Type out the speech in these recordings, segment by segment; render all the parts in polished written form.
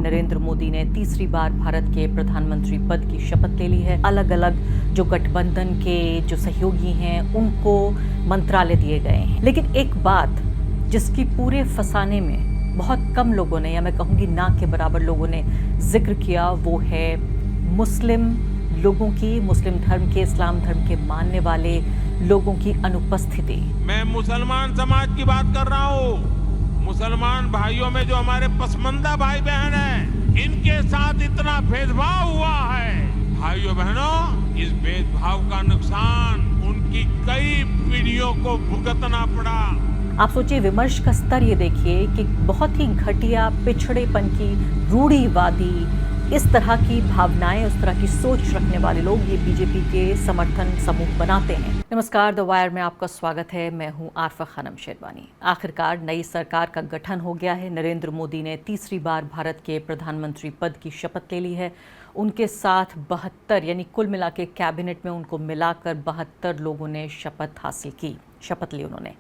नरेंद्र मोदी ने तीसरी बार भारत के प्रधानमंत्री पद की शपथ ले ली है। अलग अलग जो गठबंधन के जो सहयोगी हैं उनको मंत्रालय दिए गए हैं। लेकिन एक बात जिसकी पूरे फसाने में बहुत कम लोगों ने, या मैं कहूँगी ना के बराबर लोगों ने जिक्र किया, वो है मुस्लिम लोगों की, मुस्लिम धर्म के, इस्लाम धर्म के मानने वाले लोगों की अनुपस्थिति। मैं मुसलमान समाज की बात कर रहा हूँ। मुसलमान भाइयों में जो हमारे पसमंदा भाई बहन हैं, इनके साथ इतना भेदभाव हुआ है। भाइयों बहनों, इस भेदभाव का नुकसान उनकी कई पीढ़ियों को भुगतना पड़ा। आप सोचिए, विमर्श का स्तर ये देखिए कि बहुत ही घटिया, पिछड़ेपन की, रूढ़िवादी, इस तरह की भावनाएं, उस तरह की सोच रखने वाले लोग ये बीजेपी के समर्थन समूह बनाते हैं। नमस्कार, द वायर में आपका स्वागत है। मैं हूं आरफा खानम शेरवानी। आखिरकार नई सरकार का गठन हो गया है। नरेंद्र मोदी ने तीसरी बार भारत के प्रधानमंत्री पद की शपथ ले ली है। उनके साथ 72 यानी कुल मिला के कैबिनेट में उनको मिलाकर 72 लोगों ने शपथ ली उन्होंने।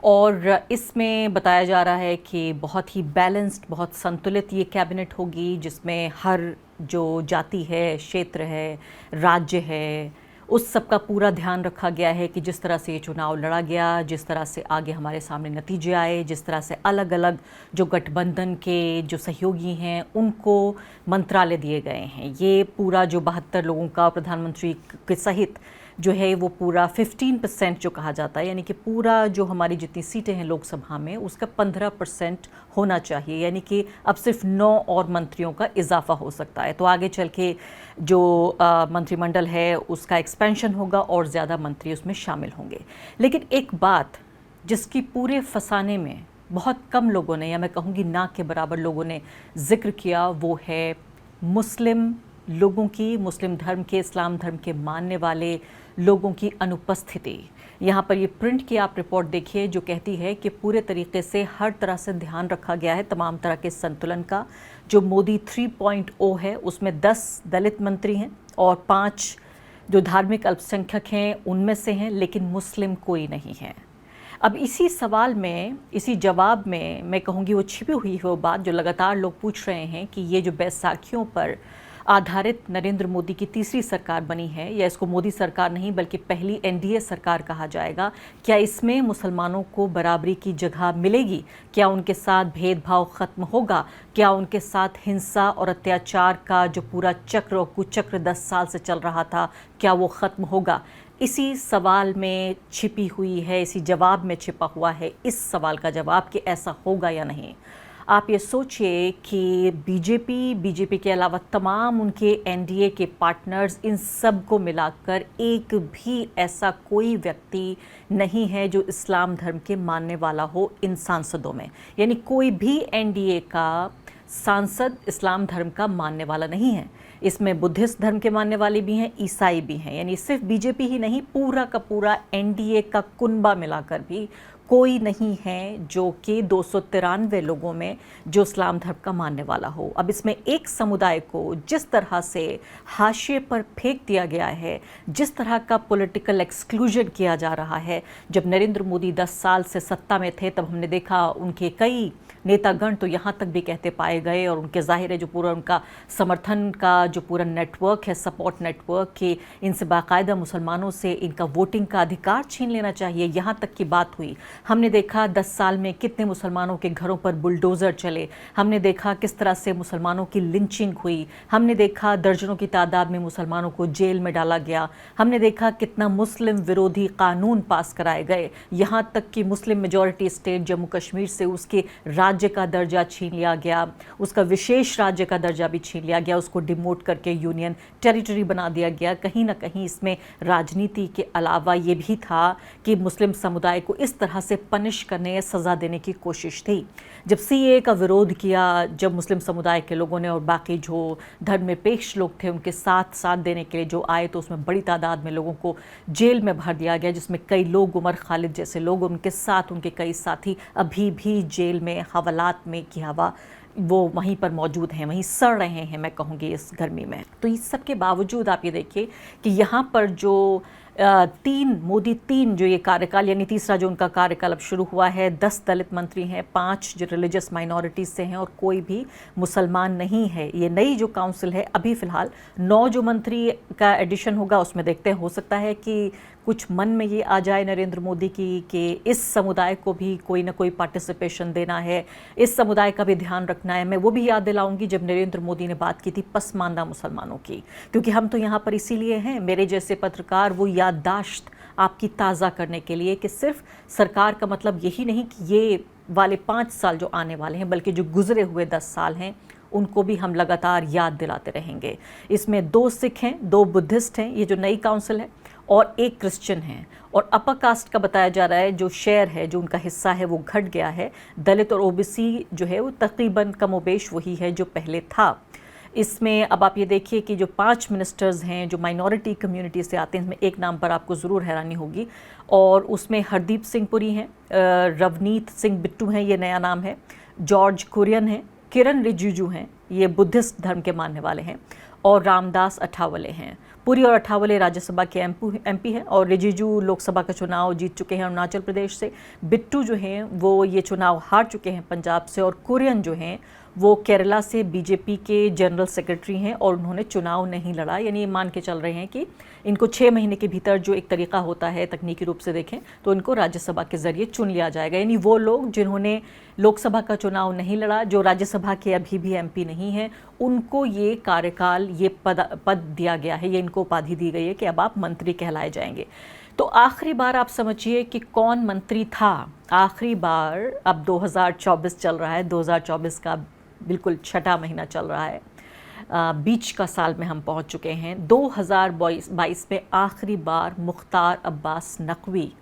और इसमें बताया जा रहा है कि बहुत ही बैलेंस्ड, बहुत संतुलित ये कैबिनेट होगी, जिसमें हर जो जाति है, क्षेत्र है, राज्य है, उस सब का पूरा ध्यान रखा गया है कि जिस तरह से ये चुनाव लड़ा गया, जिस तरह से आगे हमारे सामने नतीजे आए, जिस तरह से अलग अलग जो गठबंधन के जो सहयोगी हैं उनको मंत्रालय दिए गए हैं। ये पूरा जो 72 लोगों का प्रधानमंत्री के सहित जो है वो पूरा 15% जो कहा जाता है, यानी कि पूरा जो हमारी जितनी सीटें हैं लोकसभा में उसका 15% होना चाहिए, यानी कि अब सिर्फ 9 और मंत्रियों का इजाफा हो सकता है। तो आगे चल के जो मंत्रिमंडल है उसका एक्सपेंशन होगा और ज़्यादा मंत्री उसमें शामिल होंगे। लेकिन एक बात जिसकी पूरे फसाने में बहुत कम लोगों ने, या मैं कहूँगी ना के बराबर लोगों ने जिक्र किया, वो है मुस्लिम लोगों की, मुस्लिम धर्म के, इस्लाम धर्म के मानने वाले लोगों की अनुपस्थिति। यहाँ पर ये प्रिंट की आप रिपोर्ट देखिए जो कहती है कि पूरे तरीके से हर तरह से ध्यान रखा गया है तमाम तरह के संतुलन का। जो मोदी 3.0 है उसमें 10 दलित मंत्री हैं और 5 जो धार्मिक अल्पसंख्यक हैं उनमें से हैं, लेकिन मुस्लिम कोई नहीं है। अब इसी सवाल में, इसी जवाब में मैं कहूँगी वो छिपी हुई है वो बात जो लगातार लोग पूछ रहे हैं कि ये जो बैसाखियों पर आधारित नरेंद्र मोदी की तीसरी सरकार बनी है, या इसको मोदी सरकार नहीं बल्कि पहली एनडीए सरकार कहा जाएगा, क्या इसमें मुसलमानों को बराबरी की जगह मिलेगी? क्या उनके साथ भेदभाव खत्म होगा? क्या उनके साथ हिंसा और अत्याचार का जो पूरा चक्र और कुचक्र 10 साल से चल रहा था, क्या वो खत्म होगा? इसी सवाल में छिपी हुई है, इसी जवाब में छिपा हुआ है इस सवाल का जवाब कि ऐसा होगा या नहीं। आप ये सोचिए कि बीजेपी के अलावा तमाम उनके एनडीए के पार्टनर्स, इन सब को मिलाकर एक भी ऐसा कोई व्यक्ति नहीं है जो इस्लाम धर्म के मानने वाला हो इन सांसदों में। यानी कोई भी एनडीए का सांसद इस्लाम धर्म का मानने वाला नहीं है। इसमें बुद्धिस्ट धर्म के मानने वाले भी हैं, ईसाई भी हैं। यानी सिर्फ बीजेपी ही नहीं, पूरा का पूरा एनडीए का कुनबा मिलाकर भी कोई नहीं है जो कि 293 लोगों में जो इस्लाम धर्म का मानने वाला हो। अब इसमें एक समुदाय को जिस तरह से हाशिए पर फेंक दिया गया है, जिस तरह का पॉलिटिकल एक्सक्लूजन किया जा रहा है। जब नरेंद्र मोदी 10 साल से सत्ता में थे तब हमने देखा उनके कई नेतागण तो यहाँ तक भी कहते पाए गए, और उनके ज़ाहिर है जो पूरा उनका समर्थन का जो पूरा नेटवर्क है, सपोर्ट नेटवर्क, कि इनसे बाकायदा मुसलमानों से इनका वोटिंग का अधिकार छीन लेना चाहिए, यहाँ तक की बात हुई। हमने देखा 10 साल में कितने मुसलमानों के घरों पर बुलडोज़र चले। हमने देखा किस तरह से मुसलमानों की लिंचिंग हुई। हमने देखा दर्जनों की तादाद में मुसलमानों को जेल में डाला गया। हमने देखा कितना मुस्लिम विरोधी कानून पास कराए गए। यहाँ तक कि Muslim majority state Jammu Kashmir से उसके राज्य का दर्जा छीन लिया गया, उसका विशेष राज्य का दर्जा भी छीन लिया गया, उसको डिमोट करके यूनियन टेरिटरी बना दिया गया। कहीं ना कहीं इसमें राजनीति के अलावा ये भी था कि मुस्लिम समुदाय को इस तरह से पनिश करने या सज़ा देने की कोशिश थी। जब सीए का विरोध किया, जब मुस्लिम समुदाय के लोगों ने और बाकी जो धर्मनिरपेक्ष लोग थे उनके साथ देने के लिए जो आए, तो उसमें बड़ी तादाद में लोगों को जेल में भर दिया गया, जिसमें कई लोग, उमर खालिद जैसे लोग, उनके साथ उनके कई साथी अभी भी जेल में हवालात में की हवा वो वहीं पर मौजूद हैं, वहीं सड़ रहे हैं, मैं कहूँगी इस गर्मी में। तो इस सब के बावजूद आप ये देखिए कि यहाँ पर जो मोदी 3 जो ये कार्यकाल यानी तीसरा जो उनका कार्यकाल अब शुरू हुआ है, 10 दलित मंत्री हैं, 5 जो रिलीजियस माइनॉरिटीज़ से हैं और कोई भी मुसलमान नहीं है। ये नई जो काउंसिल है अभी फ़िलहाल 9 जो मंत्री का एडिशन होगा उसमें देखते हैं, हो सकता है कि कुछ मन में ये आ जाए नरेंद्र मोदी की कि इस समुदाय को भी कोई ना कोई पार्टिसिपेशन देना है, इस समुदाय का भी ध्यान रखना है। मैं वो भी याद दिलाऊंगी जब नरेंद्र मोदी ने बात की थी पसमानदा मुसलमानों की, क्योंकि हम तो यहाँ पर इसीलिए हैं, मेरे जैसे पत्रकार, वो याददाश्त आपकी ताज़ा करने के लिए कि सिर्फ सरकार का मतलब यही नहीं कि ये वाले 5 साल जो आने वाले हैं, बल्कि जो गुजरे हुए 10 साल हैं उनको भी हम लगातार याद दिलाते रहेंगे। इसमें 2 सिख हैं, 2 बुद्धिस्ट हैं, ये जो नई काउंसिल है, और 1 क्रिश्चियन हैं। और अपर कास्ट का बताया जा रहा है जो शेयर है, जो उनका हिस्सा है वो घट गया है। दलित और ओबीसी जो है वो तकरीबन कमोबेश वही है जो पहले था। इसमें अब आप ये देखिए कि जो 5 मिनिस्टर्स हैं जो माइनॉरिटी कम्युनिटी से आते हैं, इसमें एक नाम पर आपको ज़रूर हैरानी होगी, और उसमें हरदीप सिंह पुरी हैं, रवनीत सिंह बिट्टू हैं, ये नया नाम है, जॉर्ज कुरियन हैं, किरण रिजिजू हैं, ये बुद्धिस्ट धर्म के मानने वाले हैं, और रामदास अठावले हैं। पुरी और अठावले राज्यसभा के एमपी हैं, और रिजिजू लोकसभा का चुनाव जीत चुके हैं अरुणाचल प्रदेश से। बिट्टू जो हैं वो ये चुनाव हार चुके हैं पंजाब से, और कुरियन जो हैं वो केरला से बीजेपी के जनरल सेक्रेटरी हैं और उन्होंने चुनाव नहीं लड़ा। यानी ये मान के चल रहे हैं कि इनको 6 महीने के भीतर, जो एक तरीका होता है तकनीकी रूप से देखें तो, इनको राज्यसभा के ज़रिए चुन लिया जाएगा। यानी वो लोग जिन्होंने लोकसभा का चुनाव नहीं लड़ा, जो राज्यसभा के अभी भी एमपी नहीं हैं, उनको ये कार्यकाल, ये पद दिया गया है, ये इनको उपाधि दी गई है कि अब आप मंत्री कहलाए जाएंगे। तो आखिरी बार आप समझिए कि कौन मंत्री था आखिरी बार। अब 2024 चल रहा है, 2024 का बिल्कुल 6ठा महीना चल रहा है, बीच का साल में हम पहुंच चुके हैं। 2022 में आखिरी बार मुख्तार अब्बास नकवी,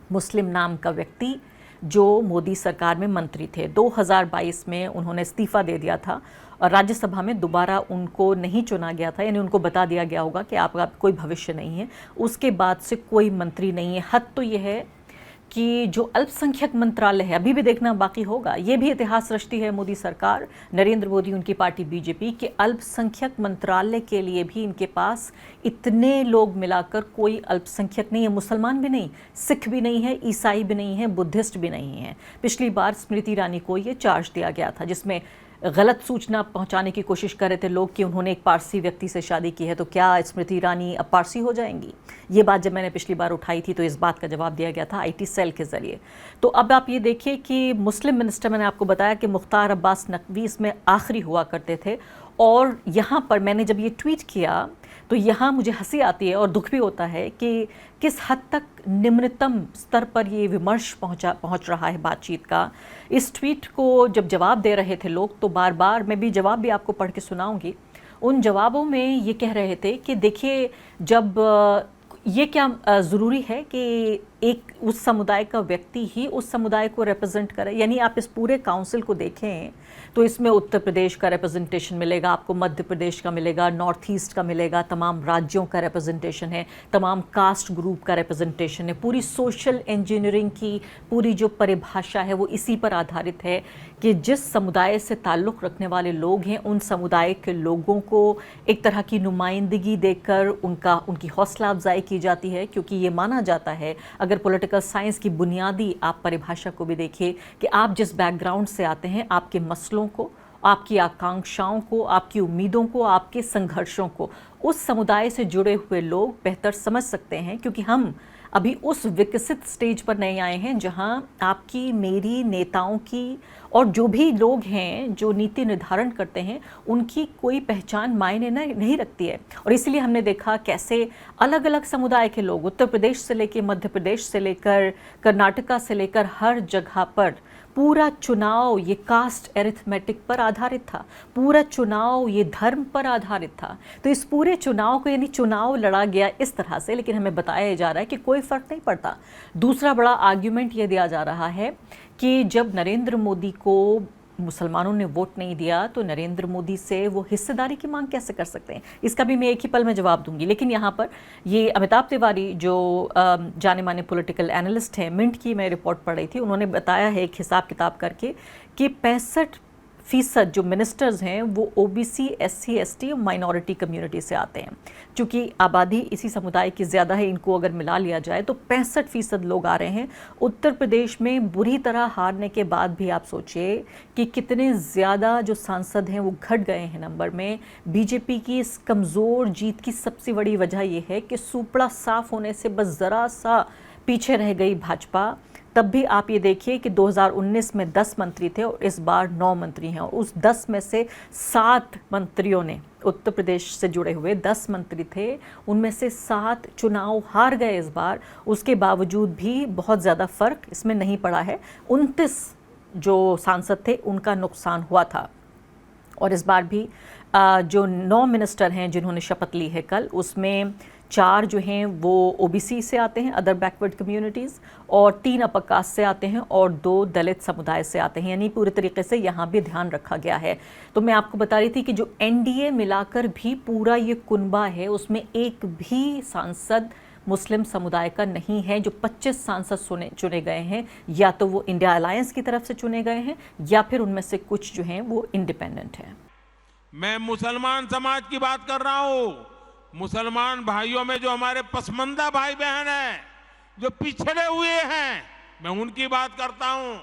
मुस्लिम नाम का व्यक्ति, जो मोदी सरकार में मंत्री थे, 2022 में उन्होंने इस्तीफ़ा दे दिया था और राज्यसभा में दोबारा उनको नहीं चुना गया था। यानी उनको बता दिया गया होगा कि आपका कोई भविष्य नहीं है। उसके बाद से कोई मंत्री नहीं है। हद तो ये है कि जो अल्पसंख्यक मंत्रालय है, अभी भी देखना बाकी होगा, ये भी इतिहास रचती है मोदी सरकार, नरेंद्र मोदी, उनकी पार्टी बीजेपी, के अल्पसंख्यक मंत्रालय के लिए भी इनके पास इतने लोग मिलाकर कोई अल्पसंख्यक नहीं है। मुसलमान भी नहीं, सिख भी नहीं है, ईसाई भी नहीं है, बुद्धिस्ट भी नहीं है। पिछली बार स्मृति ईरानी को ये चार्ज दिया गया था जिसमें गलत सूचना पहुंचाने की कोशिश कर रहे थे लोग कि उन्होंने एक पारसी व्यक्ति से शादी की है, तो क्या स्मृति ईरानी अब पारसी हो जाएंगी। ये बात जब मैंने पिछली बार उठाई थी तो इस बात का जवाब दिया गया था आईटी सेल के ज़रिए। तो अब आप ये देखिए कि मुस्लिम मिनिस्टर, मैंने आपको बताया कि मुख्तार अब्बास नकवी इसमें आखिरी हुआ करते थे, और यहाँ पर मैंने जब ये ट्वीट किया तो यहाँ मुझे हंसी आती है और दुख भी होता है कि किस हद तक निम्नतम स्तर पर ये विमर्श पहुँच रहा है बातचीत का। इस ट्वीट को जब जवाब दे रहे थे लोग, तो बार बार मैं भी जवाब भी आपको पढ़ के सुनाऊंगी। उन जवाबों में ये कह रहे थे कि देखिए, जब ये क्या ज़रूरी है कि एक उस समुदाय का व्यक्ति ही उस समुदाय को रिप्रेजेंट करे। यानी आप इस पूरे काउंसिल को देखें तो इसमें उत्तर प्रदेश का रिप्रेजेंटेशन मिलेगा, आपको मध्य प्रदेश का मिलेगा, नॉर्थ ईस्ट का मिलेगा, तमाम राज्यों का रिप्रेजेंटेशन है, तमाम कास्ट ग्रुप का रिप्रेजेंटेशन है। पूरी सोशल इंजीनियरिंग की पूरी जो परिभाषा है वो इसी पर आधारित है कि जिस समुदाय से ताल्लुक़ रखने वाले लोग हैं उन समुदाय के लोगों को एक तरह की नुमाइंदगी देकर उनकी हौसला अफजाई की जाती है। क्योंकि ये माना जाता है, अगर पॉलिटिकल साइंस की बुनियादी आप परिभाषा को भी देखिए, कि आप जिस बैकग्राउंड से आते हैं, आपके मसलों को, आपकी आकांक्षाओं को, आपकी उम्मीदों को, आपके संघर्षों को उस समुदाय से जुड़े हुए लोग बेहतर समझ सकते हैं। क्योंकि हम अभी उस विकसित स्टेज पर नहीं आए हैं जहां आपकी, मेरी, नेताओं की और जो भी लोग हैं जो नीति निर्धारण करते हैं उनकी कोई पहचान मायने नहीं रखती है। और इसलिए हमने देखा कैसे अलग अलग समुदाय के लोग, उत्तर प्रदेश से लेकर, मध्य प्रदेश से लेकर, कर्नाटका से लेकर, हर जगह पर पूरा चुनाव ये कास्ट एरिथमेटिक पर आधारित था, पूरा चुनाव ये धर्म पर आधारित था। तो इस पूरे चुनाव को, यानी चुनाव लड़ा गया इस तरह से, लेकिन हमें बताया जा रहा है कि कोई फ़र्क नहीं पड़ता। दूसरा बड़ा आर्ग्यूमेंट ये दिया जा रहा है कि जब नरेंद्र मोदी को मुसलमानों ने वोट नहीं दिया तो नरेंद्र मोदी से वो हिस्सेदारी की मांग कैसे कर सकते हैं। इसका भी मैं एक ही पल में जवाब दूंगी। लेकिन यहाँ पर ये अमिताभ तिवारी जो जाने माने पॉलिटिकल एनालिस्ट हैं, मिंट की मैं रिपोर्ट पढ़ रही थी, उन्होंने बताया है एक हिसाब किताब करके कि 60% जो मिनिस्टर्स हैं वो ओबीसी, एससी, एसटी और माइनॉरिटी कम्युनिटी से आते हैं। क्योंकि आबादी इसी समुदाय की ज़्यादा है, इनको अगर मिला लिया जाए तो 65% लोग आ रहे हैं। उत्तर प्रदेश में बुरी तरह हारने के बाद भी आप सोचिए कि कितने ज़्यादा जो सांसद हैं वो घट गए हैं नंबर में। बीजेपी की इस कमज़ोर जीत की सबसे बड़ी वजह ये है कि सुपड़ा साफ होने से बस ज़रा सा पीछे रह गई भाजपा। तब भी आप ये देखिए कि 2019 में 10 मंत्री थे और इस बार 9 मंत्री हैं, और उस 10 में से 7 मंत्रियों ने, उत्तर प्रदेश से जुड़े हुए 10 मंत्री थे, उनमें से 7 चुनाव हार गए इस बार। उसके बावजूद भी बहुत ज़्यादा फर्क इसमें नहीं पड़ा है। 29 जो सांसद थे उनका नुकसान हुआ था। और इस बार भी जो 9 मिनिस्टर हैं जिन्होंने शपथ ली है कल, उसमें 4 जो हैं वो ओबीसी से आते हैं, अदर बैकवर्ड कम्युनिटीज़, और 3 अपर कास्ट से आते हैं और 2 दलित समुदाय से आते हैं। यानी पूरे तरीके से यहाँ भी ध्यान रखा गया है। तो मैं आपको बता रही थी कि जो एनडीए मिलाकर भी पूरा ये कुनबा है, उसमें एक भी सांसद मुस्लिम समुदाय का नहीं है। जो 25 सांसद चुने गए हैं, या तो वो इंडिया अलायंस की तरफ से चुने गए हैं या फिर उनमें से कुछ जो हैं वो इंडिपेंडेंट हैं। मैं मुसलमान समाज की बात कर रहा हूं। मुसलमान भाइयों में जो हमारे पसमानदा भाई बहन हैं, जो पिछड़े हुए हैं, मैं उनकी बात करता हूं।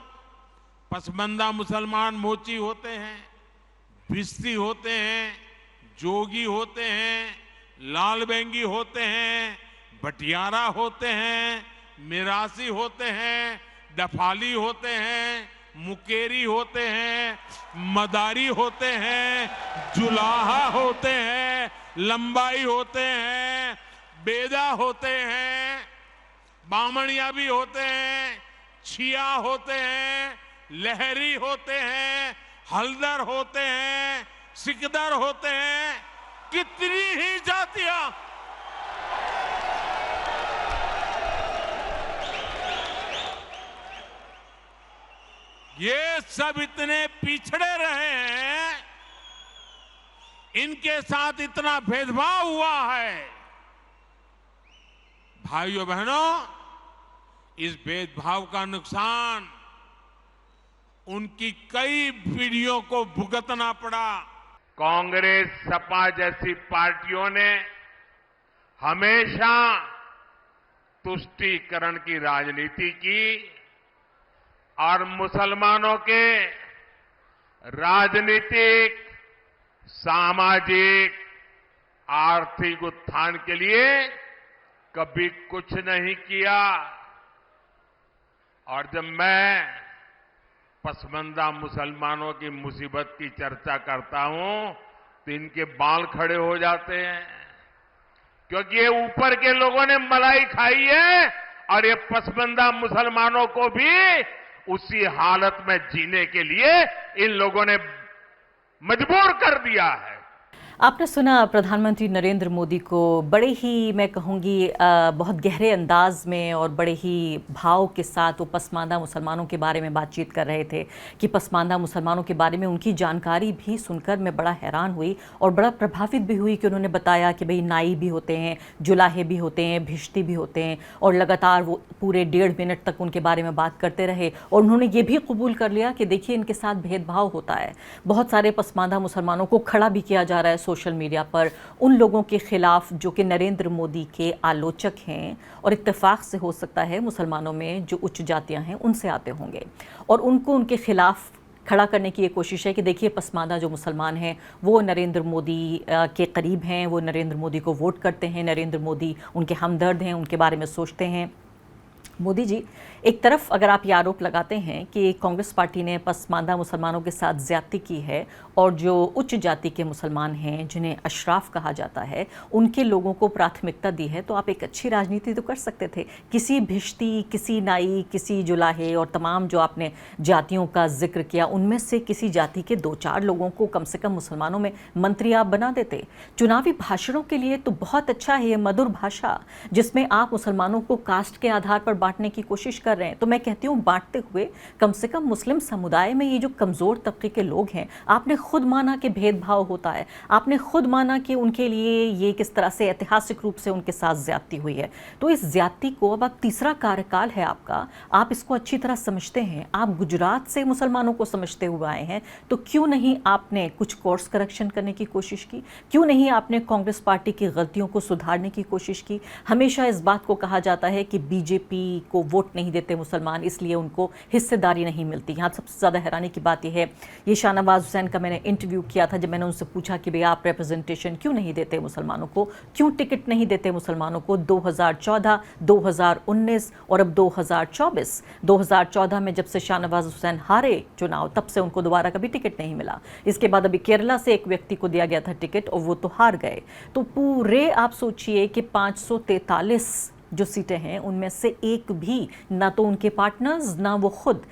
पसमानदा मुसलमान मोची होते हैं, भिस्ती होते हैं, जोगी होते हैं, लाल बेंगी होते हैं, बटियारा होते हैं, मिरासी होते हैं, डफाली होते हैं, मुकेरी होते हैं, मदारी होते हैं, जुलाहा होते हैं, लंबाई होते हैं, बेदा होते हैं, बामणिया भी होते हैं, छिया होते हैं, लहरी होते हैं, हल्दर होते हैं, सिकदर होते हैं। कितनी ही जातियां, ये सब इतने पिछड़े रहे हैं, इनके साथ इतना भेदभाव हुआ है। भाइयों बहनों, इस भेदभाव का नुकसान उनकी कई पीढ़ियों को भुगतना पड़ा। कांग्रेस, सपा जैसी पार्टियों ने हमेशा तुष्टीकरण की राजनीति की और मुसलमानों के राजनीतिक, सामाजिक, आर्थिक उत्थान के लिए कभी कुछ नहीं किया। और जब मैं पसमानदा मुसलमानों की मुसीबत की चर्चा करता हूं तो इनके बाल खड़े हो जाते हैं, क्योंकि ये ऊपर के लोगों ने मलाई खाई है और ये पसमानदा मुसलमानों को भी उसी हालत में जीने के लिए इन लोगों ने मजबूर कर दिया है। आपने सुना प्रधानमंत्री नरेंद्र मोदी को बड़े ही, मैं कहूँगी बहुत गहरे अंदाज में और बड़े ही भाव के साथ वो पसमानदा मुसलमानों के बारे में बातचीत कर रहे थे कि पसमानदा मुसलमानों के बारे में उनकी जानकारी भी सुनकर मैं बड़ा हैरान हुई और बड़ा प्रभावित भी हुई कि उन्होंने बताया कि भाई नाई भी होते हैं, जुलाहे भी होते हैं, भिश्ती भी होते हैं, और लगातार वो पूरे 1.5 मिनट तक उनके बारे में बात करते रहे। और उन्होंने ये भी कबूल कर लिया कि देखिए इनके साथ भेदभाव होता है। बहुत सारे पसमानदा मुसलमानों को खड़ा भी किया जा रहा है सोशल मीडिया पर, उन लोगों के खिलाफ जो कि नरेंद्र मोदी के आलोचक हैं, और इत्तेफाक से हो सकता है मुसलमानों में जो उच्च जातियां हैं उनसे आते होंगे, और उनको उनके खिलाफ खड़ा करने की ये कोशिश है कि देखिए पसमानदा जो मुसलमान हैं वो नरेंद्र मोदी के करीब हैं, वो नरेंद्र मोदी को वोट करते हैं, नरेंद्र मोदी उनके हमदर्द हैं, उनके बारे में सोचते हैं। मोदी जी, एक तरफ अगर आप ये आरोप लगाते हैं कि कांग्रेस पार्टी ने पसमानदा मुसलमानों के साथ ज्यादती की है और जो उच्च जाति के मुसलमान हैं जिन्हें अशराफ कहा जाता है उनके लोगों को प्राथमिकता दी है, तो आप एक अच्छी राजनीति तो कर सकते थे। किसी भिश्ती, किसी नाई, किसी जुलाहे और तमाम जो आपने जातियों का जिक्र किया उनमें से किसी जाति के 2-4 लोगों को कम से कम मुसलमानों में मंत्री आप बना देते। चुनावी भाषणों के लिए तो बहुत अच्छा है ये मधुर भाषा जिसमें आप मुसलमानों को कास्ट के आधार पर बांटने की कोशिश कर रहे हैं। तो मैं कहती हूँ बांटते हुए कम से कम मुस्लिम समुदाय में ये जो कमज़ोर तबके के लोग हैं, आपने खुद माना कि भेदभाव होता है, आपने खुद माना कि उनके लिए ये किस तरह से ऐतिहासिक रूप से उनके साथ ज्यादती हुई है। तो इस ज्यादती को अब आप तीसरा कार्यकाल है आपका, आप इसको अच्छी तरह समझते हैं, आप गुजरात से मुसलमानों को समझते हुए आए हैं, तो क्यों नहीं आपने कुछ कोर्स करेक्शन करने की कोशिश की? क्यों नहीं आपने कांग्रेस पार्टी की गलतियों को सुधारने की कोशिश की? हमेशा इस बात को कहा जाता है कि बीजेपी को वोट नहीं देते मुसलमान, इसलिए उनको हिस्सेदारी नहीं मिलती। यहाँ सबसे ज़्यादा हैरानी की बात यह है, ये शाहनवाज हुसैन का मैंने इंटरव्यू किया था, जब मैंने उनसे पूछा कि भाई आप रिप्रेजेंटेशन क्यों नहीं देते मुसलमानों को, क्यों टिकट नहीं देते मुसलमानों को 2014, 2019 और अब 2024। 2014 में जब से शाहनवाज हुसैन हारे चुनाव, तब से उनको दोबारा कभी टिकट नहीं मिला। इसके बाद अभी केरला से एक व्यक्ति को दिया गया था टिकट और वो तो हार गए। तो पूरे आप सोचिए कि 543 जो सीटें हैं उनमें से एक भी ना तो उनके पार्टनर्स ना वो खुद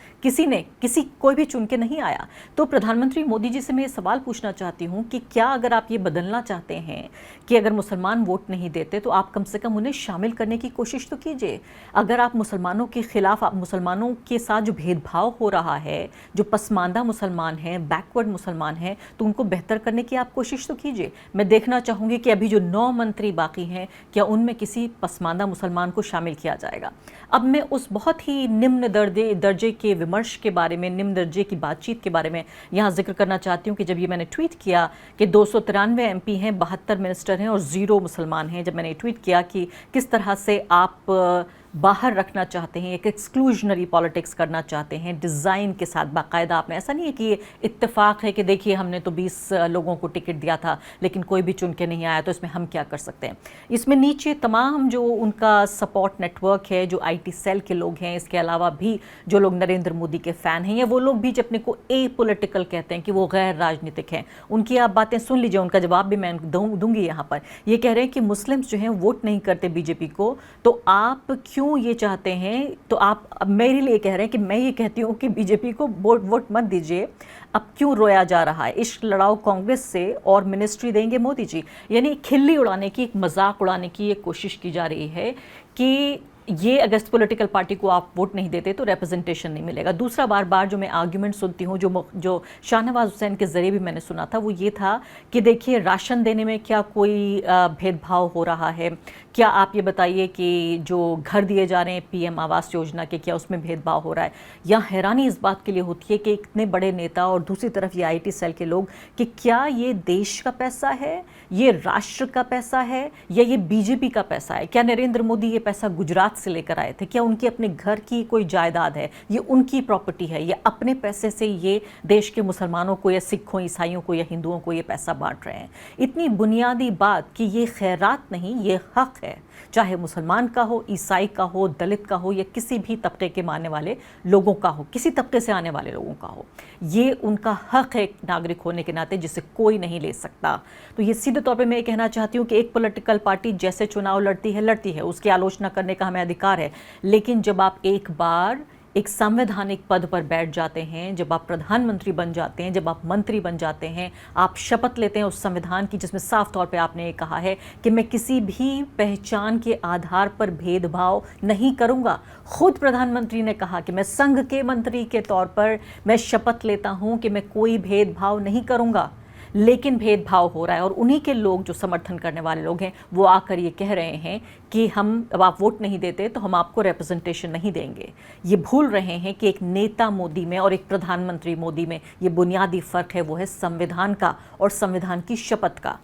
कोई भी चुन के नहीं आया। तो प्रधानमंत्री मोदी जी से मैं ये सवाल पूछना चाहती हूँ कि क्या अगर आप ये बदलना चाहते हैं कि अगर मुसलमान वोट नहीं देते तो आप कम से कम उन्हें शामिल करने की कोशिश तो कीजिए। अगर आप मुसलमानों के खिलाफ, आप मुसलमानों के साथ जो भेदभाव हो रहा है, जो पसमानदा मुसलमान हैं, बैकवर्ड मुसलमान हैं, तो उनको बेहतर करने की आप कोशिश तो कीजिए। मैं देखना चाहूँगी कि अभी जो 9 मंत्री बाकी हैं, क्या उनमें किसी पसमानदा मुसलमान को शामिल किया जाएगा? अब मैं उस बहुत ही निम्न दर्जे के विमर्श के बारे में, निम्न दर्जे की बातचीत के बारे में यहाँ जिक्र करना चाहती हूँ कि जब ये मैंने ट्वीट किया कि 293 एमपी हैं, 72 मिनिस्टर हैं और 0 मुसलमान हैं, जब मैंने ट्वीट किया कि किस तरह से आप बाहर रखना चाहते हैं, एक एक्सक्लूजनरी पॉलिटिक्स करना चाहते हैं डिज़ाइन के साथ बाकायदा, आपने, ऐसा नहीं है कि ये इत्तेफाक है कि देखिए हमने तो 20 लोगों को टिकट दिया था लेकिन कोई भी चुन के नहीं आया, तो इसमें हम क्या कर सकते हैं। इसमें नीचे तमाम जो उनका सपोर्ट नेटवर्क है, जो IT सेल के लोग हैं, इसके अलावा भी जो लोग नरेंद्र मोदी के फ़ैन हैं, या वो लोग भी जो अपने को एपॉलिटिकल कहते हैं कि वो गैर राजनीतिक हैं, उनकी आप बातें सुन लीजिए, उनका जवाब भी मैं दूंगी यहाँ पर। ये कह रहे हैं कि मुस्लिम्स जो हैं वोट नहीं करते बीजेपी को, तो आप क्यों ये चाहते हैं? तो आप अब मेरे लिए कह रहे हैं कि मैं ये कहती हूँ कि बीजेपी को वोट मत दीजिए। अब क्यों रोया जा रहा है? इश्क लड़ाओ कांग्रेस से और मिनिस्ट्री देंगे मोदी जी, यानी खिल्ली उड़ाने की, एक मजाक उड़ाने की एक कोशिश की जा रही है कि ये अगस्त पॉलिटिकल पार्टी को आप वोट नहीं देते तो रिप्रेजेंटेशन नहीं मिलेगा। दूसरा बार जो मैं आर्ग्यूमेंट सुनती हूँ, जो शाहनवाज हुसैन के ज़रिए भी मैंने सुना था, वो ये था कि देखिए राशन देने में क्या कोई भेदभाव हो रहा है? क्या आप ये बताइए कि जो घर दिए जा रहे हैं PM आवास योजना के, क्या उसमें भेदभाव हो रहा है? या हैरानी इस बात के लिए होती है कि इतने बड़े नेता और दूसरी तरफ ये IT सेल के लोग, कि क्या ये देश का पैसा है, ये राष्ट्र का पैसा है, या ये बीजेपी का पैसा है? क्या नरेंद्र मोदी ये पैसा गुजरात से लेकर आए थे? क्या उनके अपने घर की कोई जायदाद है? ये उनकी प्रॉपर्टी है? या अपने पैसे से ये देश के मुसलमानों को या सिखों, ईसाइयों को या हिंदुओं को ये पैसा बांट रहे हैं? इतनी बुनियादी बात कि ये खैरात नहीं, ये हक है, चाहे मुसलमान का हो, ईसाई का हो, दलित का हो, या किसी भी तबके के मानने वाले लोगों का हो, किसी तबके से आने वाले लोगों का हो, ये उनका हक है नागरिक होने के नाते, जिसे कोई नहीं ले सकता। तो ये सीधे तौर पे मैं कहना चाहती हूँ कि एक पॉलिटिकल पार्टी जैसे चुनाव लड़ती है, उसकी आलोचना करने का हमें अधिकार है, लेकिन जब आप एक बार एक संवैधानिक पद पर बैठ जाते हैं, जब आप प्रधानमंत्री बन जाते हैं, जब आप मंत्री बन जाते हैं, आप शपथ लेते हैं उस संविधान की जिसमें साफ तौर पे आपने ये कहा है कि मैं किसी भी पहचान के आधार पर भेदभाव नहीं करूंगा। खुद प्रधानमंत्री ने कहा कि मैं संघ के मंत्री के तौर पर मैं शपथ लेता हूं कि मैं कोई भेदभाव नहीं करूंगा, लेकिन भेदभाव हो रहा है। और उन्हीं के लोग, जो समर्थन करने वाले लोग हैं, वो आकर ये कह रहे हैं कि अब आप वोट नहीं देते तो हम आपको रिप्रेजेंटेशन नहीं देंगे। ये भूल रहे हैं कि एक नेता मोदी में और एक प्रधानमंत्री मोदी में ये बुनियादी फ़र्क है, वो है संविधान का और संविधान की शपथ का।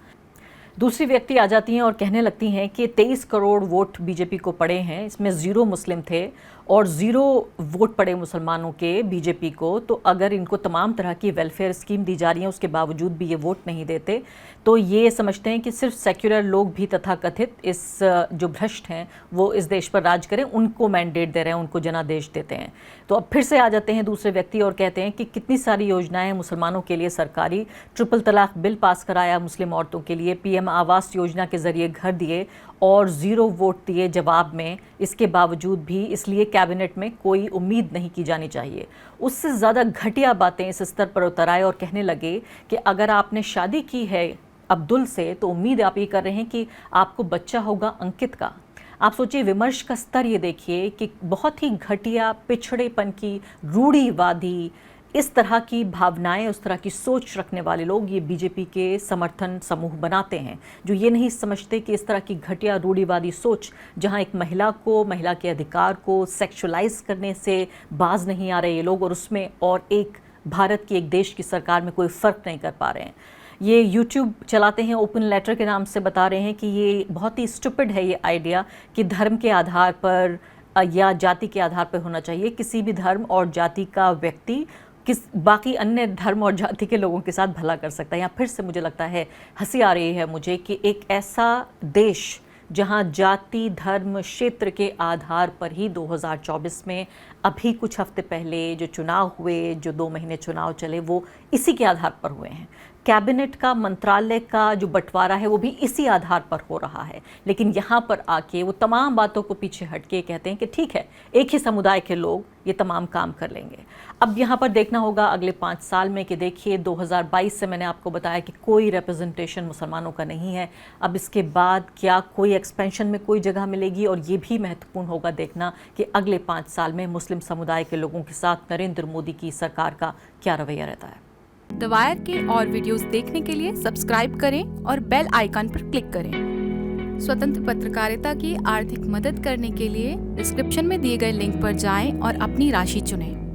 दूसरी व्यक्ति आ जाती हैं और कहने लगती हैं कि 23 करोड़ वोट बीजेपी को पड़े हैं, इसमें 0 मुस्लिम थे और 0 वोट पड़े मुसलमानों के बीजेपी को। तो अगर इनको तमाम तरह की वेलफेयर स्कीम दी जा रही है, उसके बावजूद भी ये वोट नहीं देते, तो ये समझते हैं कि सिर्फ सेक्युलर लोग भी तथाकथित इस जो भ्रष्ट हैं वो इस देश पर राज करें, उनको मैंडेट दे रहे हैं, उनको जनादेश देते हैं। तो अब फिर से आ जाते हैं दूसरे व्यक्ति और कहते हैं कि कितनी सारी योजनाएं मुसलमानों के लिए सरकारी, ट्रिपल तलाक बिल पास कराया मुस्लिम औरतों के लिए, PM आवास योजना के ज़रिए घर दिए और 0 वोट दिए जवाब में। इसके बावजूद भी इसलिए कैबिनेट में कोई उम्मीद नहीं की जानी चाहिए। उससे ज़्यादा घटिया बातें इस स्तर पर उतर आए और कहने लगे कि अगर आपने शादी की है अब्दुल से तो उम्मीद आप ये कर रहे हैं कि आपको बच्चा होगा अंकित का। आप सोचिए, विमर्श का स्तर ये देखिए कि बहुत ही घटिया, पिछड़ेपन की, रूढ़िवादी, इस तरह की भावनाएं, उस तरह की सोच रखने वाले लोग ये बीजेपी के समर्थन समूह बनाते हैं, जो ये नहीं समझते कि इस तरह की घटिया रूढ़िवादी सोच, जहां एक महिला को, महिला के अधिकार को सेक्सुअलाइज करने से बाज नहीं आ रहे ये लोग, और उसमें और एक भारत की, एक देश की सरकार में कोई फ़र्क नहीं कर पा रहे हैं। ये यूट्यूब चलाते हैं, ओपन लेटर के नाम से बता रहे हैं कि ये बहुत ही स्टूपिड है ये आइडिया कि धर्म के आधार पर या जाति के आधार पर होना चाहिए। किसी भी धर्म और जाति का व्यक्ति बाकी अन्य धर्म और जाति के लोगों के साथ भला कर सकता है। यहाँ फिर से मुझे लगता है, हंसी आ रही है मुझे कि एक ऐसा देश जहाँ जाति, धर्म, क्षेत्र के आधार पर ही 2024 में अभी कुछ हफ्ते पहले जो चुनाव हुए, जो 2 महीने चुनाव चले, वो इसी के आधार पर हुए हैं। कैबिनेट का, मंत्रालय का जो बंटवारा है वो भी इसी आधार पर हो रहा है। लेकिन यहाँ पर आके वो तमाम बातों को पीछे हटके कहते हैं कि ठीक है, एक ही समुदाय के लोग ये तमाम काम कर लेंगे। अब यहाँ पर देखना होगा अगले 5 साल में कि देखिए 2022 से मैंने आपको बताया कि कोई रिप्रेजेंटेशन मुसलमानों का नहीं है। अब इसके बाद क्या कोई एक्सपेंशन में कोई जगह मिलेगी, और ये भी महत्वपूर्ण होगा देखना कि अगले 5 साल में मुस्लिम समुदाय के लोगों के साथ नरेंद्र मोदी की सरकार का क्या रवैया रहता है। द वायर के और वीडियोस देखने के लिए सब्सक्राइब करें और बेल आइकन पर क्लिक करें। स्वतंत्र पत्रकारिता की आर्थिक मदद करने के लिए डिस्क्रिप्शन में दिए गए लिंक पर जाएं और अपनी राशि चुनें।